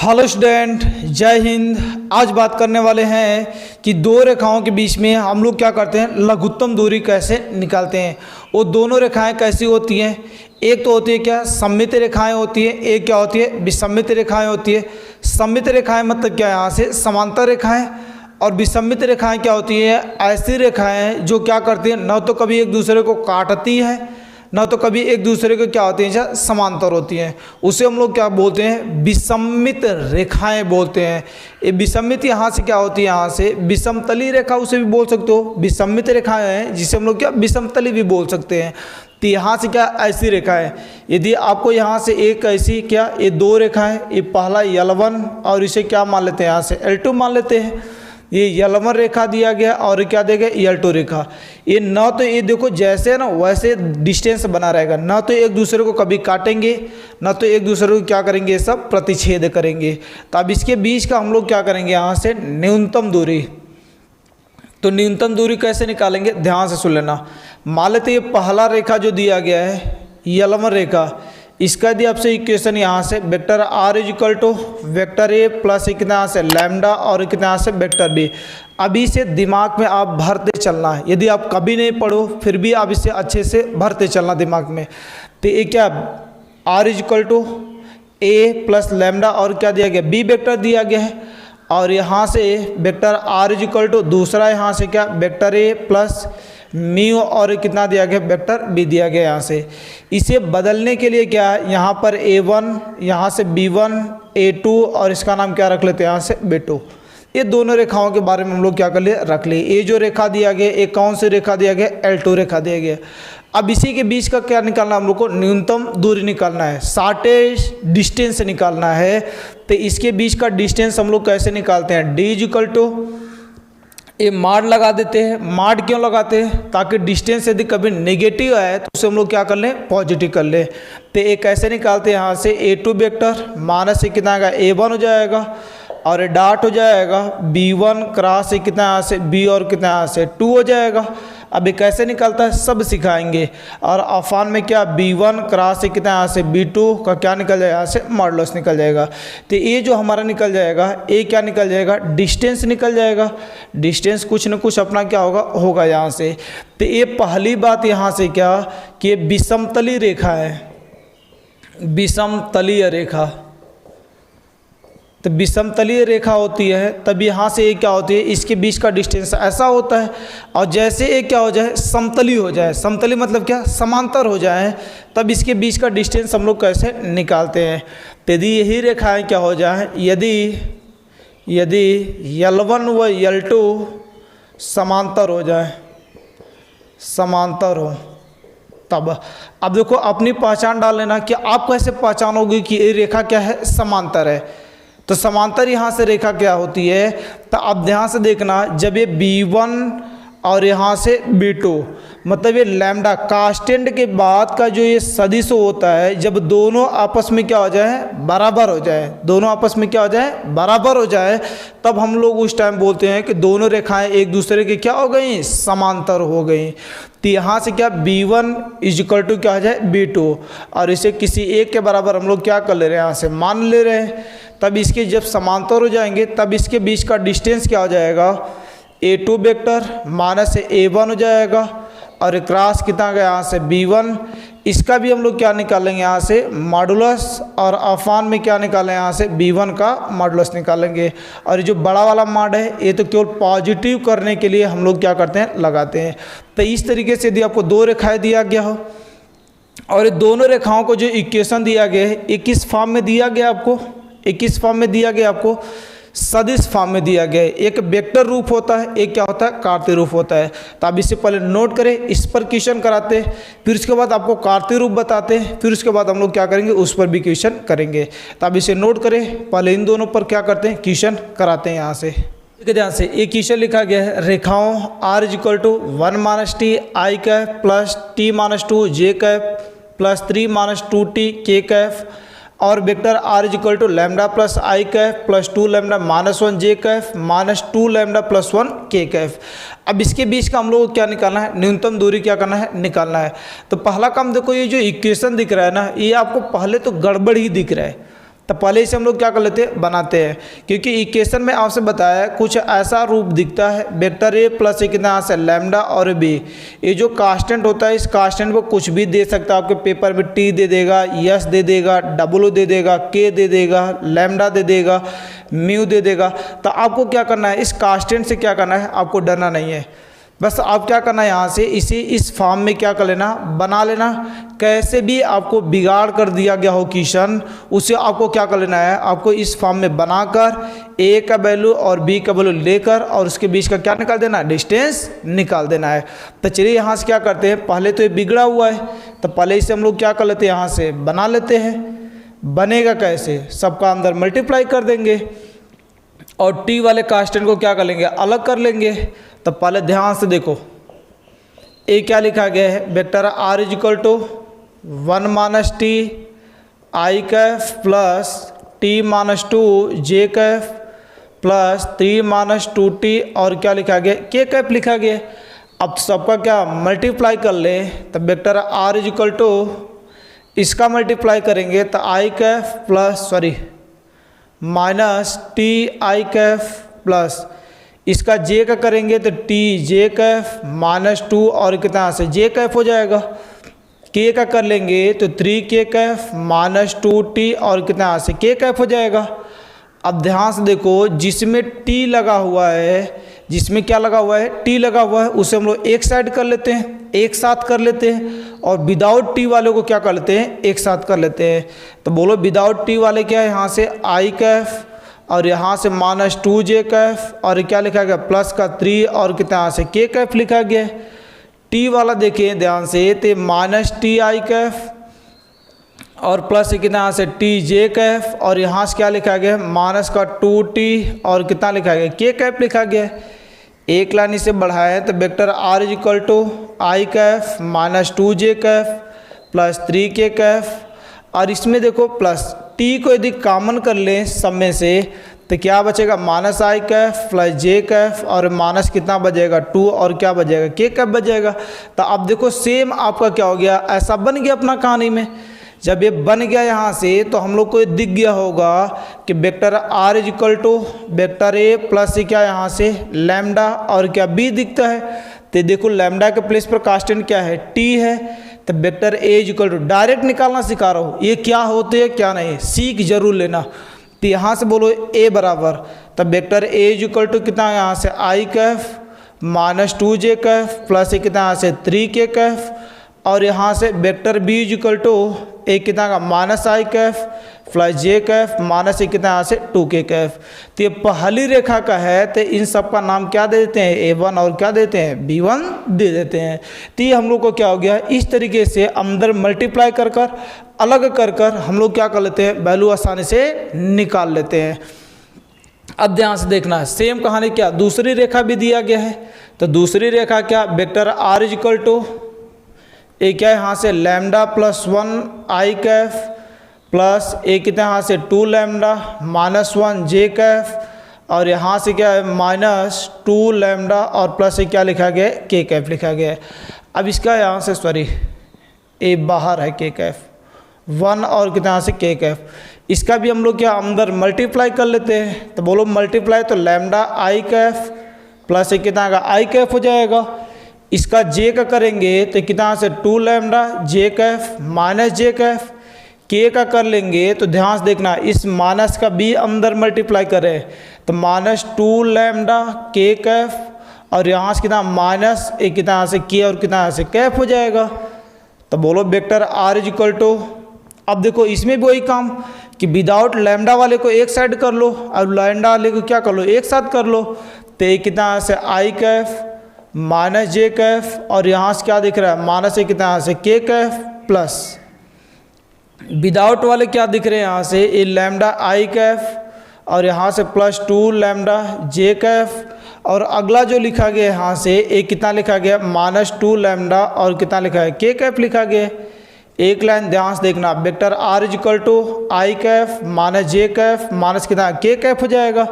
Hello student, जय हिंद। आज बात करने वाले हैं कि दो रेखाओं के बीच में हम लोग क्या करते हैं, लघुत्तम दूरी कैसे निकालते हैं। वो दोनों रेखाएं कैसी होती हैं, एक तो होती है क्या सममित रेखाएं होती है, एक क्या होती है विसम्मित रेखाएं होती है। सममित रेखाएं मतलब क्या, यहाँ से समांतर रेखाएं, और विसम्मित रेखाएं क्या होती है, ऐसी रेखाएं जो क्या करती हैं, न तो कभी एक दूसरे को काटती है ना तो कभी एक दूसरे को क्या होती हैं, समांतर होती हैं। उसे हम लोग क्या बोलते हैं, विसम्मित रेखाएं बोलते हैं। ये विसम्मित यहाँ से क्या होती है, यहाँ से विषमतली रेखा उसे भी बोल सकते हो। विसम्मित रेखाएं हैं जिसे हम लोग क्या विषमतली भी बोल सकते हैं। तो यहाँ से क्या ऐसी रेखा है, यदि आपको यहाँ से एक ऐसी क्या, ये दो रेखा है, ये पहला L1 और इसे क्या मान लेते हैं, यहाँ से L2 मान लेते हैं। ये L1 रेखा दिया गया और क्या देगा L2 रेखा। ये ना तो ये देखो जैसे है ना वैसे डिस्टेंस बना रहेगा, ना तो एक दूसरे को कभी काटेंगे ना तो एक दूसरे को क्या करेंगे, सब प्रतिच्छेद करेंगे। तो अब इसके बीच का हम लोग क्या करेंगे, यहाँ से न्यूनतम दूरी। तो न्यूनतम दूरी कैसे निकालेंगे, ध्यान से सुन लेना। मान लेते ये पहला रेखा जो दिया गया है L1 रेखा, इसका यदि आपसे इक्वेशन यहाँ से vector R equal to vector A plus कितना यहाँ से लैम्डा और कितना यहाँ से वेक्टर B। अभी से दिमाग में आप भरते चलना है, यदि आप कभी नहीं पढ़ो फिर भी आप इसे अच्छे से भरते चलना दिमाग में। तो ये क्या R equal to A plus lambda और क्या दिया गया B वेक्टर दिया गया है, और यहाँ से वेक्टर R इक्वल टू दूसरा यहाँ से क्या वेक्टर A प्लस म्यू और कितना दिया गया वेक्टर बी दिया गया। यहाँ से इसे बदलने के लिए क्या है, यहाँ पर A1 यहाँ से B1 A2 और इसका नाम क्या रख लेते हैं, यहाँ से B2। ये दोनों रेखाओं के बारे में हम लोग क्या कर लिए, रख लिए। ये जो रेखा दिया गया, एक कौन सी रेखा दिया गया, L2 रेखा दिया गया। अब इसी के बीच का क्या निकालना, हम लोग को न्यूनतम दूरी निकालना है, शॉर्टेज डिस्टेंस निकालना है। तो इसके बीच का डिस्टेंस हम लोग कैसे निकालते हैं, D इक्वल टू ये माड लगा देते हैं। माड क्यों लगाते हैं, ताकि डिस्टेंस यदि कभी नेगेटिव आए तो उसे हम लोग क्या कर लें, पॉजिटिव कर लें। तो ये कैसे निकालते हैं, यहाँ से A2 वेक्टर माइनस से कितना आएगा A1 हो जाएगा, और ये डॉट हो जाएगा B1 क्रॉस से कितना यहाँ से B और कितना यहाँ से 2 हो जाएगा। अब ये कैसे निकलता है सब सिखाएंगे। और अफान में क्या B1 क्रॉस से कितना यहाँ से B2 का क्या निकल जाएगा, यहाँ से मॉडुलस निकल जाएगा। तो ये जो हमारा निकल जाएगा, ये क्या निकल जाएगा, डिस्टेंस निकल जाएगा। डिस्टेंस कुछ न कुछ अपना क्या होगा यहाँ से। तो ये पहली बात यहाँ से क्या कि ये विषमतली रेखा है, विषमतलीय रेखा। तो विषमतलीय रेखा होती है तब यहाँ से ये क्या होती है, इसके बीच का डिस्टेंस ऐसा होता है। और जैसे ये क्या हो जाए, समतली हो जाए, समतली मतलब क्या, समांतर हो जाए, तब इसके बीच का डिस्टेंस हम लोग कैसे निकालते हैं। तो यदि यही रेखाएं क्या हो जाए, यदि L1 व L2 समांतर हो जाए, समांतर हो, तब अब देखो अपनी पहचान डाल लेना कि आप कैसे पहचानोगे कि ये रेखा क्या है, समांतर है। तो समांतर यहाँ से रेखा क्या होती है, तो अब ध्यान से देखना, जब ये B1 और यहाँ से B2 मतलब ये लैम्डा कांस्टेंट के बाद का जो ये सदिश होता है, जब दोनों आपस में क्या हो जाए, बराबर हो जाए, दोनों आपस में क्या हो जाए, बराबर हो जाए, तब हम लोग उस टाइम बोलते हैं कि दोनों रेखाएं एक दूसरे के क्या हो गई, समांतर हो गई। तो यहाँ से क्या B1 इक्वल टू क्या हो जाए B2, और इसे किसी एक के बराबर हम लोग क्या कर ले रहे हैं, यहाँ से मान ले रहे हैं। तब इसके जब समांतर हो जाएंगे तब इसके बीच का डिस्टेंस क्या हो जाएगा, A2 वेक्टर माइनस से A1 हो जाएगा, और क्रॉस कितना गया यहाँ से B1। इसका भी हम लोग क्या निकालेंगे, यहाँ से मॉडुलस, और अफान में क्या निकालें, यहाँ से B1 का मॉडुलस निकालेंगे। और ये जो बड़ा वाला माड है ये तो केवल पॉजिटिव करने के लिए हम लोग क्या करते हैं, लगाते हैं। तो इस तरीके से यदि आपको दो रेखाएं दिया गया हो और ये दोनों रेखाओं को जो इक्वेशन दिया गया है, एक किस फॉर्म में दिया गया आपको, एक किस फॉर्म में दिया गया आपको, सदिश फॉर्म में दिया गया है। एक वेक्टर रूप होता है, एक क्या होता है, कार्तीय रूप होता है। तो आप इससे पहले नोट करें, इस पर क्वेश्चन कराते हैं, फिर उसके बाद आपको कार्तीय रूप बताते हैं, फिर उसके बाद हम लोग क्या करेंगे, उस पर भी क्वेश्चन करेंगे। तो आप इसे नोट करें, पहले इन दोनों पर क्या करते हैं, क्वेश्चन कराते हैं। यहाँ से ध्यान से एक क्वेश्चन लिखा गया है, रेखाओं R equal to 1 minus T I cap plus T minus 2 J cap plus 3 minus 2T K cap और vector R equal to lambda plus I cap plus 2 lambda minus 1 J cap minus 2 lambda plus 1 K Kaif. अब इसके बीच का हम लोग को क्या निकालना है, न्यूनतम दूरी क्या करना है, निकालना है। तो पहला काम देखो, ये जो इक्वेशन दिख रहा है ना, ये आपको पहले तो गड़बड़ ही दिख रहा है। तो पहले इसे हम लोग क्या कर लेते हैं, बनाते हैं, क्योंकि इक्वेशन में आपसे बताया कुछ ऐसा रूप दिखता है, वेक्टर ए प्लस ये कितना से लैम्डा और बी, ये जो कांस्टेंट होता है इस कांस्टेंट को कुछ भी दे सकता है आपके पेपर में, टी दे देगा, यस दे देगा, डब्ल्यू दे देगा, के दे देगा, लैम्डा दे देगा, म्यू दे देगा। तो आपको क्या करना है, इस कांस्टेंट से क्या करना है, आपको डरना नहीं है, बस आप क्या करना है यहाँ से इसे इस फॉर्म में क्या कर लेना, बना लेना। कैसे भी आपको बिगाड़ कर दिया गया हो क्वेश्चन, उसे आपको क्या कर लेना है, आपको इस फॉर्म में बनाकर ए का वैल्यू और बी का वैल्यू लेकर और उसके बीच का क्या निकाल देना है, डिस्टेंस निकाल देना है। तो चलिए यहाँ से क्या करते हैं, पहले तो ये बिगड़ा हुआ है तो पहले इसे हम लोग क्या कर लेते हैं, यहाँ से बना लेते हैं। बनेगा कैसे, सबका अंदर मल्टीप्लाई कर देंगे और टी वाले कांस्टेंट को क्या कर लेंगे, अलग कर लेंगे। तो पहले ध्यान से देखो, ए क्या लिखा गया है, vector R is equal to 1 minus T I cap plus T minus 2 J cap plus 3 minus 2t और क्या लिखा गया, के कैफ लिखा गया। अब सबका क्या मल्टीप्लाई कर ले, तो vector R is equal to इसका मल्टीप्लाई करेंगे तो I cap plus minus T I cap plus इसका जे का करेंगे तो टी जे कैफ माइनस 2 और कितना से जे कैफ हो जाएगा। के का कर लेंगे तो 3 के कैफ माइनस 2t और कितना से के कैफ हो जाएगा। अब ध्यान से देखो, जिसमें टी लगा हुआ है, जिसमें क्या लगा हुआ है, टी लगा हुआ है, उसे हम लोग एक साइड कर लेते हैं, एक साथ कर लेते हैं, और विदाउट टी वाले को क्या कर लेते हैं, एक साथ कर लेते हैं। तो बोलो विदाउट टी वाले क्या है, यहाँ से आई कैफ और यहाँ से माइनस 2 जे कैफ और क्या लिखा गया प्लस का 3 और कितना से के कैफ लिखा गया। टी वाला देखिए ध्यान से, तो माइनस टी आई कैफ और प्लस कितना से टी जे कैफ और यहाँ से क्या लिखा गया, माइनस का 2t और कितना लिखा गया, के कैफ लिखा गया। एक लाइन इसे बढ़ाए तो vector R is equal to I cap minus 2 J cap plus 3 K cap, और इसमें देखो प्लस टी को यदि कॉमन कर लें सब में से तो क्या बचेगा, minus I cap plus J Kaif और माइनस कितना बचेगा 2 और क्या बचेगा, के कैफ बचेगा। तो अब देखो सेम आपका क्या हो गया, ऐसा बन गया अपना कहानी में। जब ये बन गया यहाँ से तो हम लोग को ये दिख गया होगा कि vector R is equal to vector A plus क्या यहाँ से लैम्डा और क्या बी दिखता है। तो देखो लैम्डा के प्लेस पर कांस्टेंट क्या है, टी है, तो vector A is equal to direct निकालना सिखा रहा हूँ, ये क्या होते हैं क्या नहीं, सीख जरूर लेना। तो यहाँ से बोलो ए बराबर, तब vector A is equal to कितना यहाँ से I cap minus 2 J cap plus कितना यहाँ से 3 के कैफ और यहाँ से vector B is equal to एक कितना का minus I cap plus J cap minus कितना यहाँ से 2 के कैफ। तो ये पहली रेखा का है, तो इन सब का नाम क्या दे देते हैं, A1 और क्या देते हैं B1 दे देते हैं। तो ये हम लोग को क्या हो गया, इस तरीके से अंदर मल्टीप्लाई कर कर अलग कर कर हम लोग क्या कर लेते हैं, वैल्यू आसानी से निकाल लेते हैं। अब ध्यान से देखना है, सेम कहानी क्या दूसरी रेखा भी दिया गया है। तो दूसरी रेखा क्या, vector R is equal to एक क्या है यहाँ से lambda plus 1 I cap plus एक कितना यहाँ से 2 लैम्डा माइनस 1 जे कैफ और यहाँ से क्या है माइनस 2 लैम्डा और प्लस से क्या लिखा गया है के कैफ लिखा गया है। अब इसका यहाँ से सॉरी ए बाहर है के कैफ 1 और कितना यहाँ से के कैफ, इसका भी हम लोग क्या अंदर मल्टीप्लाई कर लेते हैं। तो बोलो मल्टीप्लाई, तो लैम्डा आई कैफ प्लस एक कितना का आई कैफ हो जाएगा। इसका जे का करेंगे तो कितना से 2 लैम्डा जे कैफ माइनस जे कैफ, के का कर लेंगे तो ध्यान से देखना इस माइनस का भी अंदर मल्टीप्लाई करें तो माइनस 2 लैम्डा के कैफ और यहाँ से कितना माइनस एक कितना से के और कितना से कैफ हो जाएगा। तो बोलो vector R is equal to, अब देखो इसमें भी वही काम कि विदाउट लैम्डा वाले को एक साइड कर लो और लैम्डा वाले को क्या कर लो एक साथ कर लो। तो एक कितना से I cap minus J Kaif और यहाँ से क्या दिख रहा है माइनस एक कितना से के कैफ प्लस विदाउट वाले क्या दिख रहे हैं यहाँ से ए लैम्डा आई कैफ और यहाँ से प्लस 2 लैम्डा जे कैफ और अगला जो लिखा गया यहाँ से एक कितना लिखा गया माइनस 2 लैम्डा और कितना लिखा है के कैफ लिखा गया। एक लाइन ध्यान से देखना, vector R is equal to I cap minus J cap minus कितना के कैफ हो जाएगा।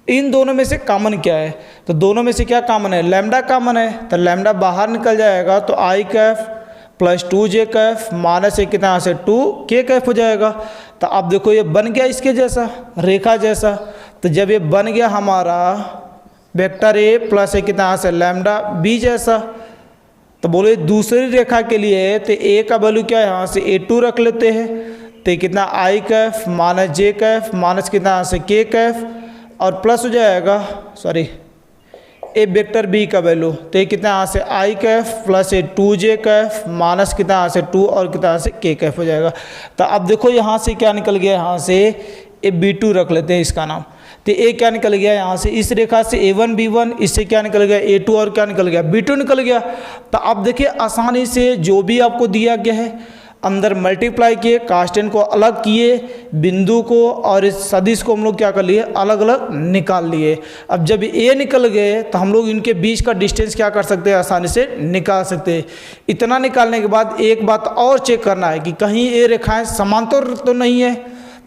इन दोनों में से कॉमन क्या है, तो दोनों में से क्या कॉमन है, लैम्डा कॉमन है, तो लैम्डा बाहर निकल जाएगा तो I cap plus 2j cap minus एक कितना यहाँ से 2k कैफ हो जाएगा। तो अब देखो ये बन गया इसके जैसा, रेखा जैसा। तो जब ये बन गया हमारा वेक्टर ए प्लस एक कितना यहाँ से लैम्डा बी जैसा, तो बोलो दूसरी रेखा के लिए तो ए का वैल्यू क्या है यहाँ से A2 रख लेते हैं। तो कितना I cap minus J cap minus कितना यहाँ से के कैफ और प्लस हो जाएगा ए वेक्टर बी का वैल्यू। तो कितना यहाँ से I cap plus 2j cap minus कितना यहाँ से 2 और कितना यहाँ से के कैफ हो जाएगा। तो अब देखो यहाँ से क्या निकल गया, यहाँ से ए B2 रख लेते हैं इसका नाम। तो ए क्या निकल गया यहाँ से, इस रेखा से A1 B1, इससे क्या निकल गया A2 और क्या निकल गया B2 निकल गया। तो अब देखिए आसानी से जो भी आपको दिया गया है अंदर मल्टीप्लाई किए, कांस्टेंट को अलग किए, बिंदु को और इस सदिश को हम लोग क्या कर लिए, अलग अलग निकाल लिए। अब जब ए निकल गए तो हम लोग इनके बीच का डिस्टेंस क्या कर सकते हैं, आसानी से निकाल सकते हैं। इतना निकालने के बाद एक बात और चेक करना है कि कहीं ये रेखाएं समांतर तो नहीं है।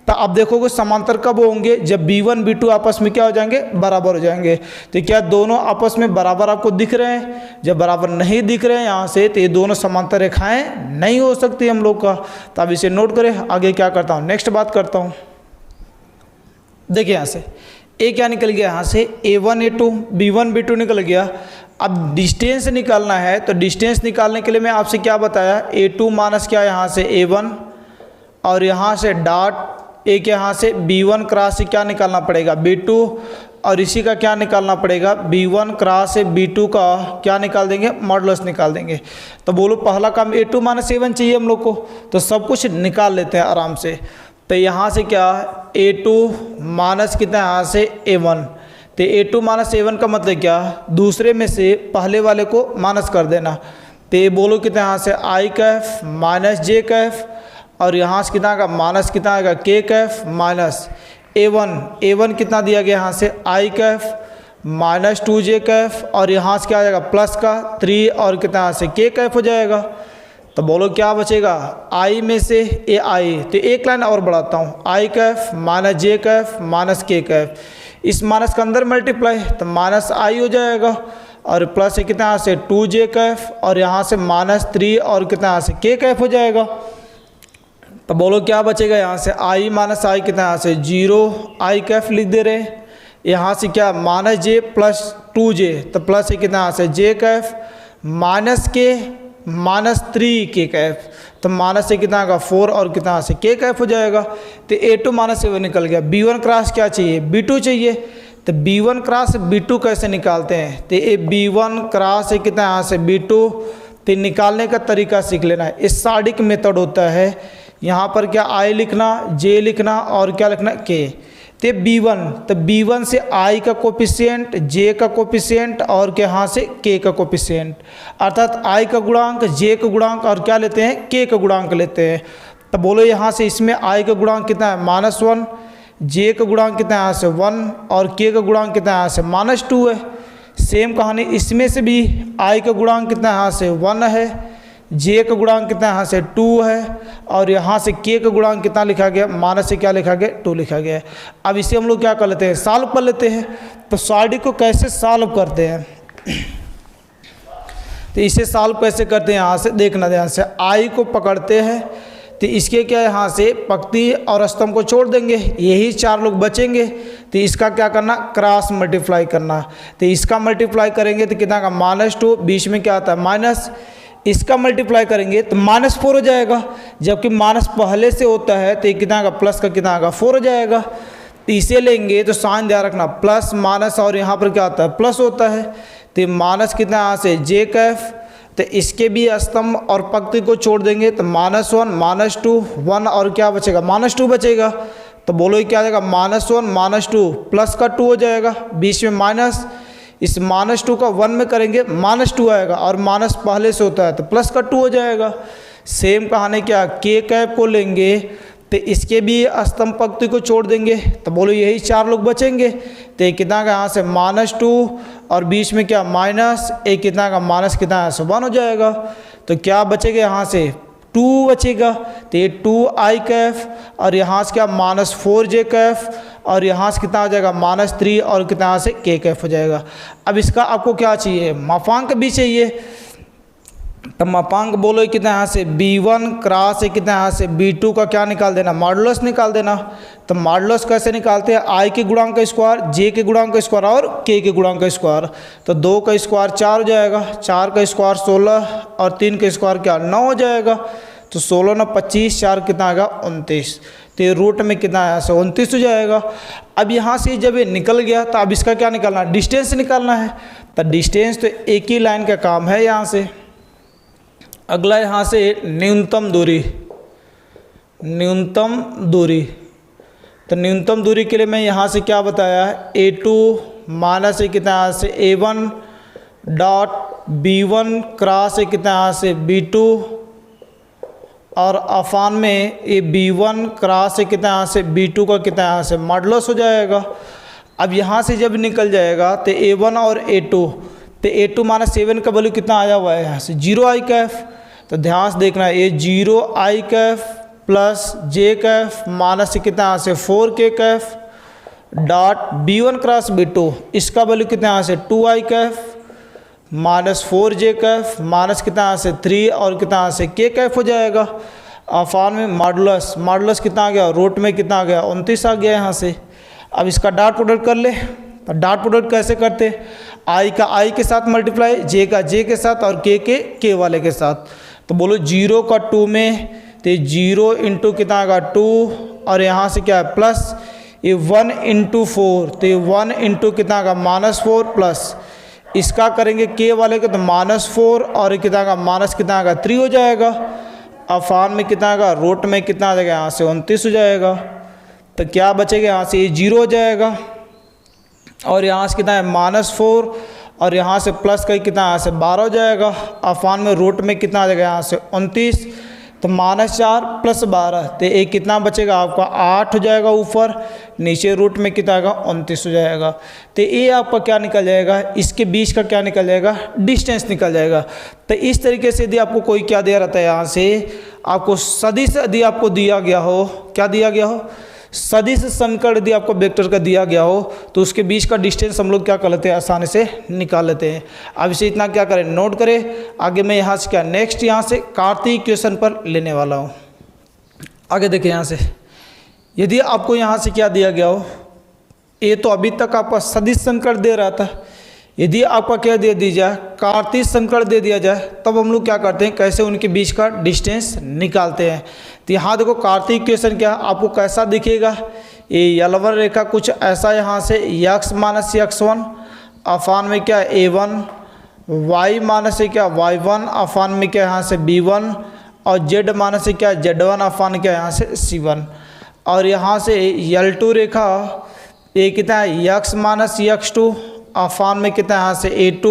तो अब देखोगे समांतर कब होंगे, जब B1 B2 आपस में क्या हो जाएंगे, बराबर हो जाएंगे। तो क्या दोनों आपस में बराबर आपको दिख रहे हैं? जब बराबर नहीं दिख रहे हैं यहाँ से तो ये दोनों समांतर रेखाएं नहीं हो सकती हम लोग का। तो अब इसे नोट करें, आगे क्या करता हूँ, नेक्स्ट बात करता हूँ। देखिए यहाँ से ए क्या निकल गया, यहाँ से A1 A2 B1 B2 निकल गया। अब डिस्टेंस निकालना है, तो डिस्टेंस निकालने के लिए मैं आपसे क्या बताया, A2 माइनस क्या यहाँ से A1 और यहाँ से डॉट एक यहाँ से B1 क्रॉस से क्या निकालना पड़ेगा B2 और इसी का क्या निकालना पड़ेगा B1 क्रॉस से B2 का क्या निकाल देंगे, मॉडुलस निकाल देंगे। तो बोलो पहला काम A2 माइनस A1 चाहिए हम लोग को, तो सब कुछ निकाल लेते हैं आराम से। तो यहाँ से क्या A2 माइनस कितना यहाँ से A1, तो A2 माइनस A1 का मतलब क्या, दूसरे में से पहले वाले को माइनस कर देना। तो ये बोलो कितना यहाँ से I cap minus J Kaif और यहाँ से कितना का माइनस कितना आएगा के कैफ माइनस A1 कितना दिया गया यहाँ से I cap minus 2j Kaif और यहाँ से क्या आ जाएगा प्लस का 3 और कितना यहाँ से के कैफ हो जाएगा। तो बोलो क्या बचेगा, आई में से ए आई, तो एक लाइन और बढ़ाता हूँ, आई cap minus J cap minus के कैफ, इस माइनस के अंदर मल्टीप्लाई तो माइनस आई हो जाएगा और प्लस है कितना यहाँ से 2j कैफ और यहाँ से माइनस 3 और कितना यहाँ से के कैफ हो जाएगा। तो बोलो क्या बचेगा, यहाँ से आई माइनस आई कितना यहाँ से 0 आई कैफ लिख दे रहे, यहाँ से क्या माइनस जे प्लस 2j, तो प्लस है कितना यहाँ से जे कैफ माइनस के माइनस 3 के कैफ, तो माइनस से कितना का 4 और कितना यहाँ से के कैफ हो जाएगा। तो A2 माइनस A1 निकल गया। B1 क्रॉस क्या चाहिए, B2 चाहिए। तो B1 क्रॉस B2 कैसे निकालते हैं, तो ये B1 क्रॉस है कितना यहाँ से B2, तो निकालने का तरीका सीख लेना है। इस साडिक मेथड होता है, यहाँ पर क्या आई लिखना, जे लिखना और क्या लिखना के। तो B1, तो B1 से आई का कोफिशिएंट, जे का कोफिशिएंट और क्या यहाँ से के का कोफिशिएंट, अर्थात आई का गुणांक, जे का गुणांक और क्या लेते हैं, के का गुणांक लेते हैं। तो बोलो यहाँ से इसमें आई का गुणांक कितना है -1, जे का गुणांक कितना है यहाँ से 1 और के का गुणांक कितना है यहाँ से -2 है। सेम कहानी इसमें से भी आई का गुणांक कितना है यहाँ से 1 है, जे का गुणांक कितना यहाँ से 2 है और यहाँ से के का गुणांक कितना लिखा गया, माइनस से क्या लिखा गया 2 लिखा गया है। अब इसे हम लोग क्या कर लेते हैं, सॉल्व कर लेते हैं। तो साडिक को कैसे सॉल्व करते हैं, तो इसे सॉल्व कैसे करते हैं, यहाँ से देखना ध्यान से, आई को पकड़ते हैं तो इसके क्या यहाँ से पंक्ति और स्तंभ को छोड़ देंगे, यही 4 लोग बचेंगे। तो इसका क्या करना, क्रॉस मल्टीप्लाई करना। तो इसका मल्टीप्लाई करेंगे तो कितना का -2, बीच में क्या आता है माइनस, इसका मल्टीप्लाई करेंगे तो -4 हो जाएगा, जबकि माइनस पहले से होता है तो कितना का प्लस का कितना का 4 हो जाएगा। तो इसे लेंगे तो साइन ध्यान रखना, प्लस माइनस और यहाँ पर क्या आता है प्लस होता है। तो माइनस कितना यहाँ से जे कैफ, तो इसके भी स्तंभ और पंक्ति को छोड़ देंगे तो -1 -2 1 और क्या बचेगा -2 बचेगा। तो बोलो ये क्या आ जाएगा, -1 -2 प्लस का 2 हो जाएगा, बीच में माइनस, इस -2 का 1 में करेंगे -2 आएगा और माइनस पहले से होता है तो प्लस का 2 हो जाएगा। सेम कहानी क्या, के कैप को लेंगे तो इसके भी स्तंभ पंक्ति को छोड़ देंगे तो बोलो यही 4 लोग बचेंगे। तो कितना का यहाँ से -2 और बीच में क्या माइनस, एक कितना का माइनस कितना यहाँ से 1 हो जाएगा। तो क्या बचेगा यहाँ से 2 बचेगा। तो ये 2 आई कैफ और यहाँ से क्या -4j कैफ और यहाँ से कितना हो जाएगा -3 और कितना यहाँ से के कैफ हो जाएगा। अब इसका आपको क्या चाहिए, मापांक भी चाहिए। तो मापांक बोलो कितना यहाँ से b1 क्रॉस कितना यहाँ से b2 का क्या निकाल देना, मॉडुलस निकाल देना। तो मॉडुलस कैसे निकालते हैं, i के गुणांक का स्क्वायर, j के गुणांक का स्क्वायर और k के गुणांक का स्क्वायर। तो 2 का स्क्वायर 4 हो जाएगा, 4 का स्क्वायर 16 और 3 का स्क्वायर क्या 9 हो जाएगा। तो 16 9 25, 4 कितना आएगा 29। तो ये रूट में कितना यहाँ से 29 हो जाएगा। अब यहाँ से जब ये निकल गया तो अब इसका क्या निकालना है, डिस्टेंस निकालना है। तो डिस्टेंस तो एक ही लाइन का काम है यहाँ से। अगला यहाँ से न्यूनतम दूरी, न्यूनतम दूरी। तो न्यूनतम दूरी के लिए मैं यहाँ से क्या बताया है, a2 माइनस कितना यहाँ से a1 डॉट b1 क्रॉस कितना यहाँ से b2 और अफान में ये b1 क्रॉस कितना यहाँ से b2 का कितना यहाँ से मॉडुलस हो जाएगा। अब यहाँ से जब निकल जाएगा तो a1 और a2, तो a2 माइनस 7 का वैल्यू कितना आया हुआ है यहाँ से 0 i कैफ। तो ध्यान से देखना है, ये 0 i cap plus j Kaif minus कितना यहाँ से 4k Kaif dot b1 cross b2, इसका वैल्यू कितना यहाँ से 2 i Kaif minus 4j Kaif minus कितना यहाँ से 3 और कितना यहाँ से k कैफ हो जाएगा। अफान में मॉडुलस, मॉडुलस कितना आ गया, रूट में कितना आ गया 29 आ गया यहाँ से। अब इसका डॉट प्रोडक्ट कर ले। तो डॉट प्रोडक्ट कैसे करते, i का i के साथ मल्टीप्लाई, j का j के साथ और k के k वाले के साथ। तो बोलो 0 का 2 में, तो 0 इंटू कितना आएगा 2 और यहाँ से क्या है प्लस, ये 1 इंटू 4, तो ये 1 इंटू कितना आएगा -4 प्लस इसका करेंगे k वाले के तो -4 और कितना आएगा माइनस कितना आएगा 3 हो जाएगा। अफान में कितना आएगा, रूट में कितना आ जाएगा यहाँ से 29 हो जाएगा। तो क्या बचेगा यहाँ से, ये 0 हो जाएगा और यहाँ से कितना है -4 और यहाँ से प्लस का कितना यहाँ से 12 हो जाएगा। अफान में रूट में कितना आ जाएगा यहाँ से 29, तो -4 प्लस 12, तो एक कितना बचेगा आपका 8 हो जाएगा ऊपर, नीचे रूट में कितना आएगा 29 हो जाएगा। तो ये आपका क्या निकल जाएगा, इसके बीच का क्या निकल जाएगा, डिस्टेंस निकल जाएगा। तो इस तरीके से यदि आपको कोई क्या दिया रहता है, यहाँ से आपको सदिश यदि आपको दिया गया हो, क्या दिया गया हो, सदिश समीकरण यदि आपको वेक्टर का दिया गया हो तो उसके बीच का डिस्टेंस हम लोग क्या कर लेते हैं, आसानी से निकाल लेते हैं। अब इसे इतना क्या करें, नोट करें। आगे मैं यहाँ से क्या नेक्स्ट यहाँ से कार्तीय क्वेश्चन पर लेने वाला हूँ। आगे देखिए यहाँ से यदि आपको यहाँ से क्या दिया गया हो, ये तो अभी तक आपका सदिश समीकरण दे रहा था, यदि आपका क्या दे दी जाए, कार्तीय समीकरण दे दिया जाए, तब हम लोग क्या करते हैं, कैसे उनके बीच का डिस्टेंस निकालते हैं। तो यहाँ देखो कार्तीय इक्वेशन क्या आपको कैसा दिखेगा, ये यलवन रेखा कुछ ऐसा, यहाँ से x माइनस x1 अफान में क्या a1, y माइनस से क्या y1 अफान में क्या यहाँ से b1 और z माइनस से क्या z1 अफान क्या यहाँ से c1। और यहाँ से L2 रेखा ये कितना है x माइनस x2 अफान में कितना यहाँ से a2,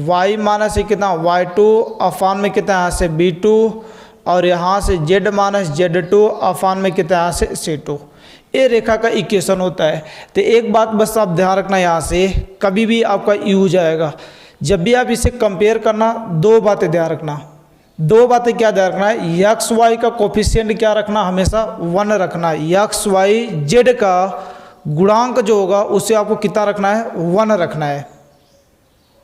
y माइनस से कितना y2 अफान में कितना यहाँ से b2 और यहाँ से z माइनस z2 अफान में कितना यहाँ से c2। ये रेखा का इक्वेशन होता है। तो एक बात बस आप ध्यान रखना, यहाँ से कभी भी आपका यू जाएगा, जब भी आप इसे कंपेयर करना, दो बातें ध्यान रखना। दो बातें क्या ध्यान रखना है, यक्स वाई का कोफिशिएंट क्या रखना, हमेशा 1 रखना है। यक्स वाई जेड का गुणांक जो होगा उससे आपको कितना रखना है, 1 रखना है।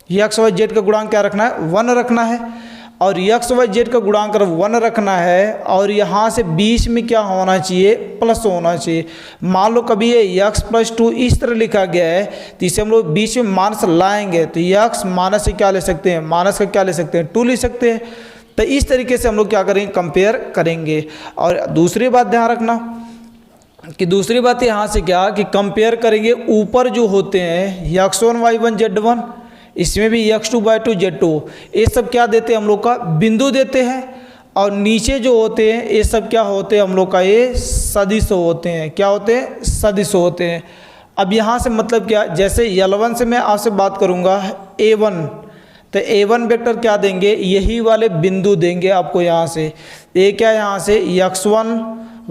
यक्स वाई जेड का गुणांक क्या रखना है, 1 रखना है। और यक्स वाई जेड का गुणांक 1 रखना है और यहाँ से बीच में क्या होना चाहिए, प्लस होना चाहिए। मान लो कभी ये यक्स प्लस 2 इस तरह लिखा गया है तो इसे हम लोग बीच में माइनस लाएंगे तो यक्स माइनस से क्या ले सकते हैं, माइनस का क्या ले सकते हैं, 2 ले सकते हैं। तो इस तरीके से हम लोग क्या करेंगे, कंपेयर करेंगे। और दूसरी बात ध्यान रखना कि दूसरी बात यहाँ से क्या कि कंपेयर करेंगे, ऊपर जो होते हैं x1 y1 z1, इसमें भी x2 y2 z2, ये सब क्या देते हैं हम लोग का बिंदु देते हैं। और नीचे जो होते हैं ये सब क्या होते हैं हम लोग का, ये सदिश होते हैं। क्या होते हैं, सदिश होते हैं। अब यहाँ से मतलब क्या, जैसे L1 से मैं आपसे बात करूँगा a1, तो a1 वेक्टर क्या देंगे, यही वाले बिंदु देंगे आपको। यहाँ से ये क्या, यहाँ से x1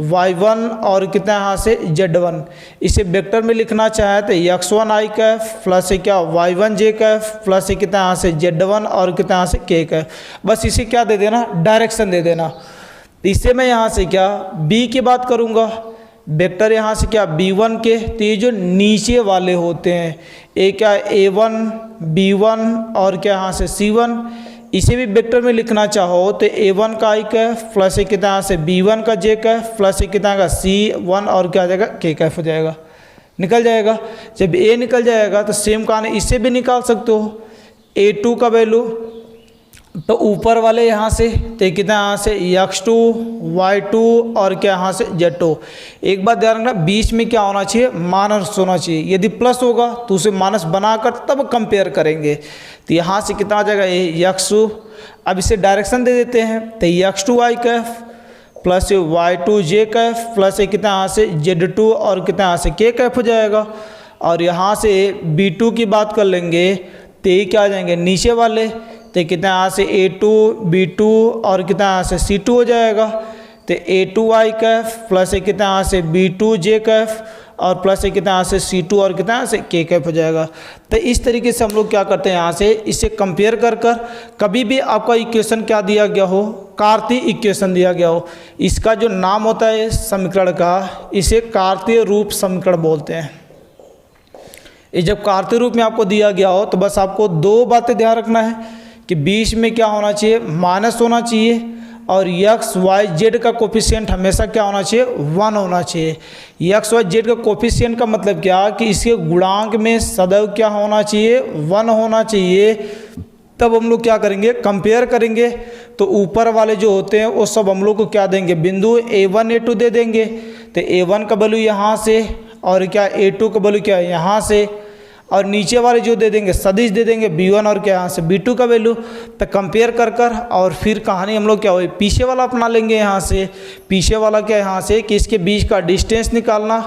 y1 और कितना यहाँ से z1। इसे वेक्टर में लिखना चाहे तो x1 i कैफ प्लस से क्या y1 j कैफ प्लस से कितना यहाँ से z1 और कितना यहाँ से k कैफ। बस इसे क्या दे देना, डायरेक्शन दे देना। इससे मैं यहाँ से क्या b की बात करूँगा, वेक्टर यहाँ से क्या b1 के, तो ये जो नीचे वाले होते हैं ये क्या a1 b1 और क्या यहाँ से c1, इसे भी वेक्टर में लिखना चाहो तो a1 का i कैफ प्लस एक कितना यहाँ से b1 का j कैफ प्लस एक कितना का c1 और क्या आ जाएगा k कैफ हो जाएगा, निकल जाएगा। जब a निकल जाएगा तो सेम कहानी इससे भी निकाल सकते हो, a2 का वैल्यू तो ऊपर वाले यहाँ से तो कितना यहाँ से x2 y2 और क्या यहाँ से z2। एक बात ध्यान रखना, बीच में क्या होना चाहिए, माइनस होना चाहिए। यदि प्लस होगा तो उसे माइनस बनाकर तब कंपेयर करेंगे। तो यहाँ से कितना आ जाएगा ये x2। अब इसे डायरेक्शन दे देते हैं तो x2 y Kaif plus y2 j cap plus कितना यहाँ से z2 और कितना यहाँ से k कैफ हो जाएगा। और यहाँ से b2 की बात कर लेंगे तो ये क्या आ जाएंगे नीचे वाले तो कितना यहाँ से a2 b2 और कितना यहाँ से c2 हो जाएगा। तो a2 y कैफ प्लस कितना यहाँ से b2 j कैफ और प्लस कितना यहाँ से c2 और कितना यहाँ से k कैफ हो जाएगा। तो इस तरीके से हम लोग क्या करते हैं, यहाँ से इसे कंपेयर कर कर कभी भी आपका इक्वेशन क्या दिया गया हो, कार्तीय इक्वेशन दिया गया हो, इसका जो नाम होता है समीकरण का, इसे कार्तीय रूप समीकरण बोलते हैं। ये जब कार्तीय रूप में आपको दिया गया हो तो बस आपको दो बातें ध्यान रखना है कि बीच में क्या होना चाहिए, माइनस होना चाहिए और x y z का कोफिशिएंट हमेशा क्या होना चाहिए, 1 होना चाहिए। x y z का कोफिशिएंट का मतलब क्या कि इसके गुणांक में सदैव क्या होना चाहिए, 1 होना चाहिए। तब हम लोग क्या करेंगे, कंपेयर करेंगे तो ऊपर वाले जो होते हैं वो सब हम लोग को क्या देंगे, बिंदु a1 a2 दे देंगे। तो a1 का वैल्यू यहाँ से और क्या a2 का वैल्यू क्या है यहाँ से, और नीचे वाले जो दे देंगे सदिश दे देंगे b1 और क्या यहाँ से b2 का वैल्यू। तो कंपेयर कर कर और फिर कहानी हम लोग क्या हो, पीछे वाला अपना लेंगे। यहाँ से पीछे वाला क्या यहाँ से कि इसके बीच का डिस्टेंस निकालना।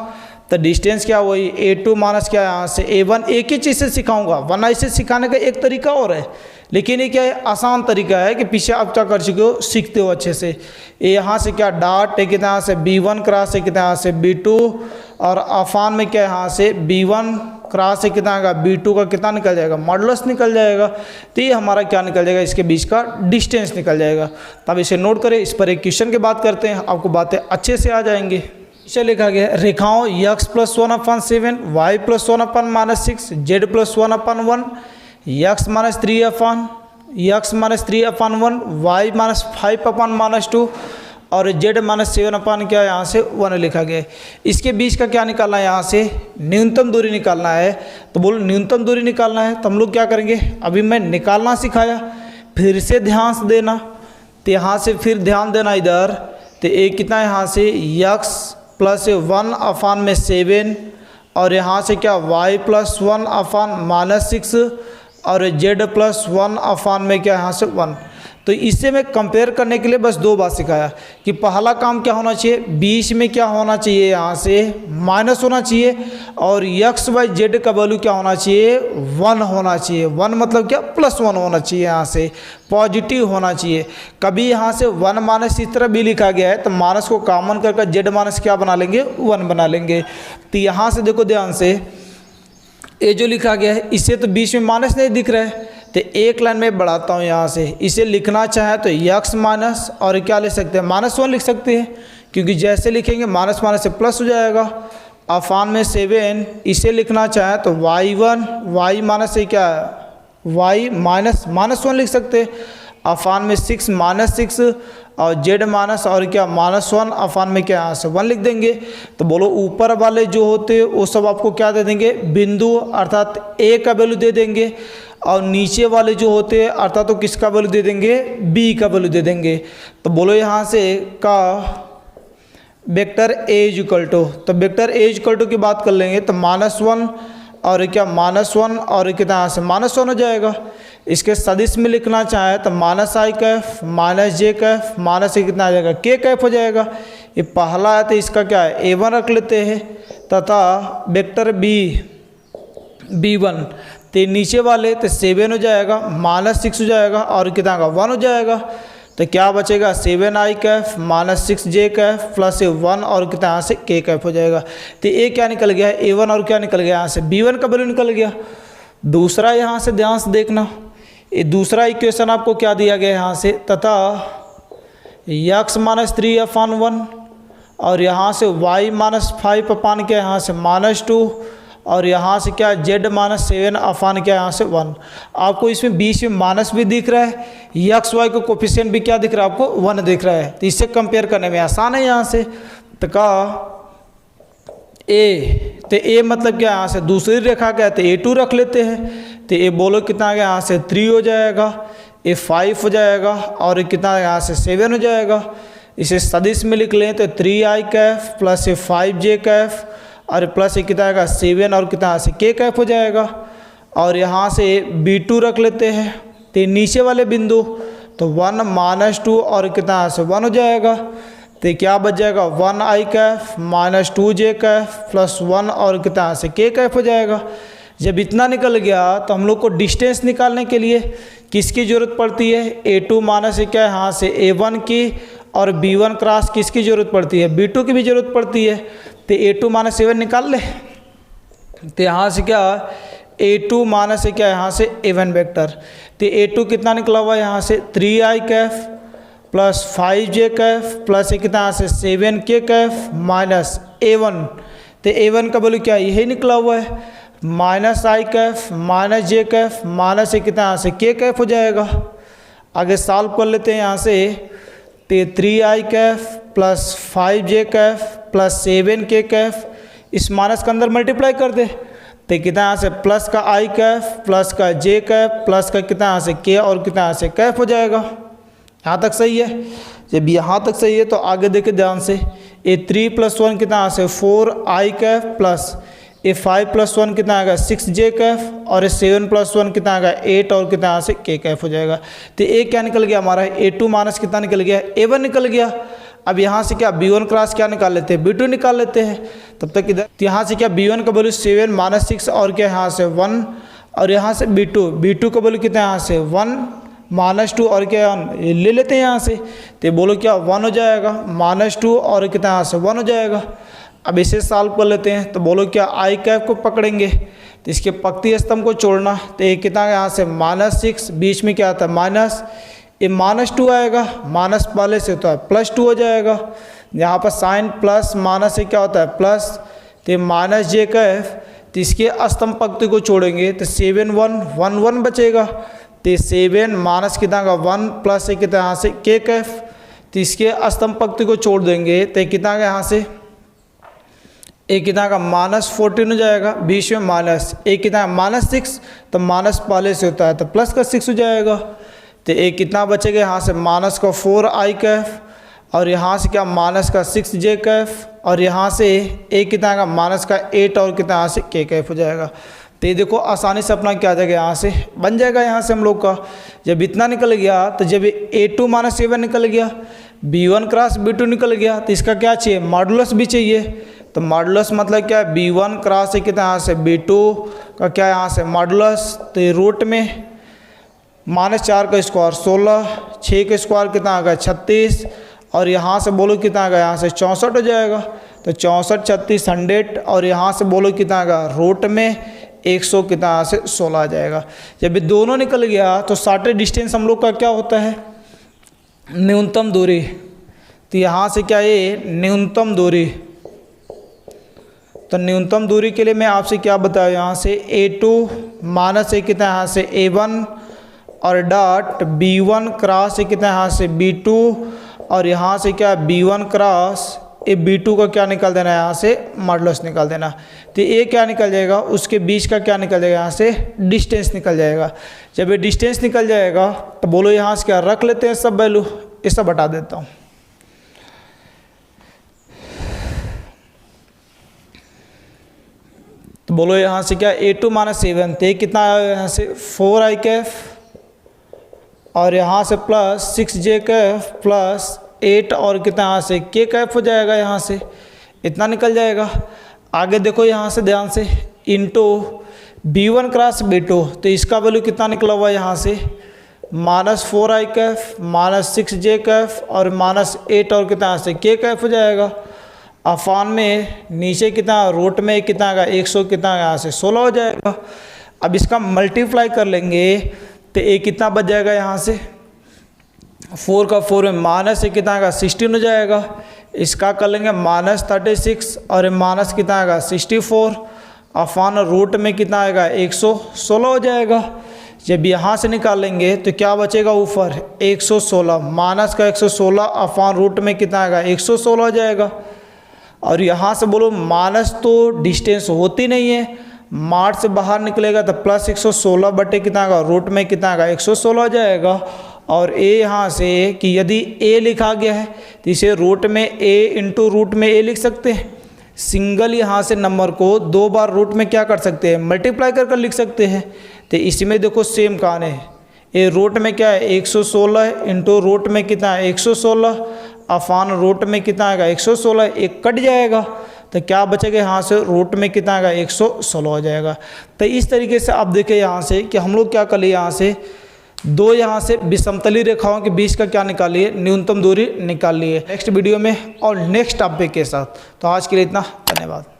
तो डिस्टेंस क्या वही a2 माइनस क्या यहाँ से a1। एक ही चीज़ से सिखाऊंगा, वरना इसे सिखाने का एक तरीका और है, लेकिन ये क्या है आसान तरीका है कि पीछे आप क्या कर चुके हो, सीखते हो अच्छे से। यहाँ से क्या डॉट कितना यहाँ से b1 क्रॉस है कितना यहाँ से b2 और अफान में क्या यहाँ से b1 क्रॉस से कितना आएगा b2 का कितना निकल जाएगा, मॉडुलस निकल जाएगा। तो ये हमारा क्या निकल जाएगा, इसके बीच का डिस्टेंस निकल जाएगा। तब इसे नोट करें। इस पर एक क्वेश्चन की बात करते हैं, आपको बातें अच्छे से आ जाएंगी। इसे लिखा गया रेखाओं x + 1/7 y + 1/-6 z + 1/1 x - 3/1 y - 5/-2 और z -7 क्या यहाँ से 1 लिखा गया है। इसके बीच का क्या निकालना है, यहाँ से न्यूनतम दूरी निकालना है। तो बोलो न्यूनतम दूरी निकालना है तो हम लोग क्या करेंगे, अभी मैं निकालना सिखाया, फिर से ध्यान से देना। तो यहाँ से फिर ध्यान देना इधर। तो एक कितना यहाँ से x + 1/7 और यहाँ से क्या y + 1/-6 और z + 1 में क्या यहाँ से 1। तो इससे मैं कंपेयर करने के लिए बस दो बात सिखाया कि पहला काम क्या होना चाहिए, बीच में क्या होना चाहिए, यहाँ से माइनस होना चाहिए और x y z का वैल्यू क्या होना चाहिए, 1 होना चाहिए। 1 मतलब क्या, +1 होना चाहिए, यहाँ से पॉजिटिव होना चाहिए। कभी यहाँ से 1 माइनस इस तरह भी लिखा गया है तो माइनस को कॉमन करके z माइनस क्या बना लेंगे, 1 बना लेंगे। तो यहाँ से देखो ध्यान से, ये जो लिखा गया है इससे तो बीच में माइनस नहीं दिख रहा है, तो एक लाइन में बढ़ाता हूँ यहाँ से। इसे लिखना चाहे तो x माइनस और क्या लिख सकते हैं, -1 लिख सकते हैं, क्योंकि जैसे लिखेंगे माइनस माइनस से प्लस हो जाएगा। अफान में 7 इसे लिखना चाहे तो y1 y माइनस से क्या है y -1 लिख सकते हैं। अफान में 6 -6 और z माइनस और क्या -1 अफान में क्या यहाँ से 1 लिख देंगे। तो बोलो ऊपर वाले जो होते हैं वो सब आपको क्या दे देंगे, बिंदु अर्थात a का वैल्यू दे देंगे और नीचे वाले जो होते हैं अर्थात तो किसका वैल्यू दे देंगे, b का वैल्यू दे देंगे। तो बोलो यहाँ से का वेक्टर a तो वेक्टर a की बात कर लेंगे तो -1 और क्या -1 और कितना यहाँ से -1 हो जाएगा। इसके सदिश में लिखना चाहे तो -i कैफ -j कैफ से कितना आ जाएगा, k कैफ हो जाएगा। ये पहला है तो इसका क्या है, a1 रख लेते हैं तथा वेक्टर b1 तो नीचे वाले तो 7 हो जाएगा, -6 हो जाएगा और कितना का 1 हो जाएगा। तो क्या बचेगा, 7i Kaif -6j Kaif plus 1 और कितना यहाँ से k कैफ हो जाएगा। तो ये क्या निकल गया है, a1 और क्या निकल गया यहाँ से b1 का वैल्यू निकल गया। दूसरा यहाँ से ध्यान से देखना, ये दूसरा इक्वेशन आपको क्या दिया गया है यहाँ से, तथा x - 3/1 और यहाँ से y - 5 क्या यहाँ से -2 और यहाँ से क्या जेड माइनस 7 अपान क्या यहाँ से 1। आपको इसमें बीच में माइनस भी दिख रहा है, एक्स वाई का कोफिशिएंट भी क्या दिख रहा है आपको 1 दिख रहा है। तो इससे कंपेयर करने में आसान है यहाँ से। तो का ए, तो ए मतलब क्या यहाँ से दूसरी रेखा क्या है तो A2 रख लेते हैं। तो ए बोलो कितना आ गया यहाँ से 3 हो जाएगा, ए 5 हो जाएगा और कितना यहाँ से 7 हो जाएगा। इसे सदिश में लिख लें तो 3i कैफ प्लस ए 5j कैफ और प्लस ये कितना आएगा 7 और कितना यहाँ से k कैफ हो जाएगा। और यहाँ से B2 रख लेते हैं तो नीचे वाले बिंदु तो 1 माइनस 2 और कितना यहाँ से 1 हो जाएगा। तो क्या बच जाएगा 1i Kaif minus 2j Kaif plus 1 और कितना यहाँ से k कैफ हो जाएगा। जब इतना निकल गया तो हम लोग को डिस्टेंस निकालने के लिए किसकी ज़रूरत पड़ती है, A2 माइनस क्या है यहाँ से A1 की और B1 क्रॉस किसकी ज़रूरत पड़ती है, B2 की भी ज़रूरत पड़ती है। तो A2 माइनस A1 निकाल ले। तो यहाँ से क्या A2 माइनस क्या है यहाँ से A1 वेक्टर। तो A2 कितना निकला हुआ है यहाँ से 3i Kaif plus 5j Kaif plus कितना यहाँ से 7k कैफ माइनस A1। तो A1 का वैल्यू क्या यही निकला हुआ है minus i Kaif minus j Kaif minus कितना यहाँ से k कैफ हो जाएगा। आगे सॉल्व कर लेते हैं यहाँ से। तो 3i Kaif plus 5j Kaif plus 7k Kaif इस माइनस के अंदर मल्टीप्लाई कर दे तो कितना यहाँ से प्लस का i कैफ प्लस का j कैफ प्लस का कितना यहाँ से k और कितना यहाँ से कैफ हो जाएगा। यहाँ तक सही है। जब यहाँ तक सही है तो आगे देखे ध्यान से ए 3 प्लस 1 कितना यहाँ से 4i कैफ प्लस ए 5 प्लस 1 कितना आएगा 6j कैफ और ए 7 प्लस 1 कितना आएगा 8 और कितना यहाँ से k कैफ हो जाएगा। तो ए क्या निकल गया हमारा A2 माइनस कितना निकल गया A1 निकल गया। अब यहाँ से क्या B1 क्रॉस क्या निकाल लेते हैं B2 निकाल लेते हैं। तब तक इधर तो यहाँ से क्या B1 का वैल्यू 7 माइनस 6 और क्या यहाँ से 1 और यहाँ से B2 का वैल्यू कितना यहाँ से 1 माइनस 2 और क्या ले लेते हैं यहाँ से। तो बोलो क्या 1 हो जाएगा माइनस 2 और कितना यहाँ से 1 हो जाएगा। अब इसे सॉल्व कर लेते हैं तो बोलो क्या i कैफ को पकड़ेंगे तो इसके पक्ति स्तंभ को छोड़ना तो ये कितना यहाँ से -6 बीच में क्या आता है माइनस ये -2 आएगा माइनस वाले से होता है +2 हो जाएगा। यहाँ पर साइन प्लस माइनस से क्या होता है प्लस तो माइनस जे कैफ तो इसके स्तंभ पंक्ति को छोड़ेंगे तो 7 1 1 1 बचेगा। तो 7 माइनस कितना का 1 प्लस से कितना यहाँ से k कैफ तो इसके स्तंभ पंक्ति को छोड़ देंगे तो कितना का यहाँ से एक कितना का -14 हो जाएगा बीच में माइनस एक कितना -6 तो माइनस पहले से होता है तो प्लस का 6 हो जाएगा। तो एक कितना बचेगा यहाँ से माइनस का 4i कैफ और यहाँ से क्या माइनस का 6j कैफ और यहाँ से एक कितना का माइनस का 8 और कितना यहाँ से k कैफ हो जाएगा। तो ये देखो आसानी से अपना क्या आ जाएगा यहाँ से बन जाएगा। यहाँ से हम लोग का जब इतना निकल गया तो जब A2 माइनस A1 निकल गया B1 क्रॉस B2 निकल गया तो इसका क्या चाहिए मॉडुलस भी चाहिए। तो मॉडुलस मतलब क्या है B1 क्रॉस है कितना यहाँ से B2 का क्या यहाँ से मॉडुलस तो रूट में -4 का स्क्वायर 16 6 का स्क्वायर कितना आ गया 36 और यहाँ से बोलो कितना आ गया यहाँ से 64 हो जाएगा। तो 64 36 100 और यहाँ से बोलो कितना आ गया रूट में 100 कितना यहाँ से 16 आ जाएगा। जब ये दोनों निकल गया तो शॉर्टेज डिस्टेंस हम लोग का क्या होता है न्यूनतम दूरी। तो यहाँ से क्या ये न्यूनतम दूरी तो न्यूनतम दूरी के लिए मैं आपसे क्या बताया यहाँ से A2 माइनस है कितना यहाँ से A1 और डॉट B1 क्रॉस है कितना यहाँ से B2 और यहाँ से क्या B1 क्रॉस ए B2 का क्या निकाल देना है यहाँ से मॉडुलस निकाल देना। तो ये क्या निकल जाएगा उसके बीच का क्या निकल जाएगा यहाँ से डिस्टेंस निकल जाएगा। जब ये डिस्टेंस निकल जाएगा तो बोलो यहाँ से क्या रख लेते हैं सब वैल्यू ये सब हटा देता हूँ। तो बोलो यहाँ से क्या A2 माइनस A1 तो कितना आया यहाँ से 4i कैफ और यहाँ से प्लस 6j कैफ प्लस 8 और कितना यहाँ से k कैफ हो जाएगा। यहाँ से इतना निकल जाएगा। आगे देखो यहाँ से ध्यान से इंटू B1 क्रॉस B2 तो इसका वैल्यू कितना निकला हुआ है यहाँ से -4i कैफ -6j कैफ और -8 और कितना यहाँ से k कैफ हो जाएगा। अफान में नीचे कितना रूट में कितना का 100 कितना यहाँ से 16 हो जाएगा। अब इसका मल्टीप्लाई कर लेंगे तो एक कितना बच जाएगा यहाँ से 4 का 4 में माइनस से कितना का 16 हो जाएगा। इसका कर लेंगे -36 और माइनस कितना का 64 अपान रूट में कितना आएगा 116 हो जाएगा। जब यहाँ से निकालेंगे तो क्या बचेगा ऊपर 116, माइनस का 116 अपान रूट में कितना आएगा 116 हो जाएगा। और यहाँ से बोलो माइनस तो डिस्टेंस होती नहीं है, मार्च से बाहर निकलेगा तो प्लस 116 बटे कितना आएगा रूट में कितना आएगा 116 हो जाएगा। और a यहाँ से कि यदि a लिखा गया है तो इसे रूट में a इंटू रूट में a लिख सकते हैं। सिंगल यहाँ से नंबर को 2 बार रूट में क्या कर सकते हैं मल्टीप्लाई कर लिख सकते हैं। तो इसमें देखो सेम कहानी है, ए रूट में क्या है 116 इंटू रूट में कितना है 116 अपान रूट में कितना आएगा 116, एक कट जाएगा तो क्या बचेगा यहाँ से रूट में कितना आएगा 116 हो जाएगा। तो इस तरीके से आप देखें यहाँ से कि हम लोग क्या कर लिए, यहाँ से दो यहाँ से विषमतली रेखाओं के बीच का क्या निकाल लिए, न्यूनतम दूरी निकाल लिए। नेक्स्ट वीडियो में और नेक्स्ट टॉपिक के साथ। तो आज के लिए इतना, धन्यवाद।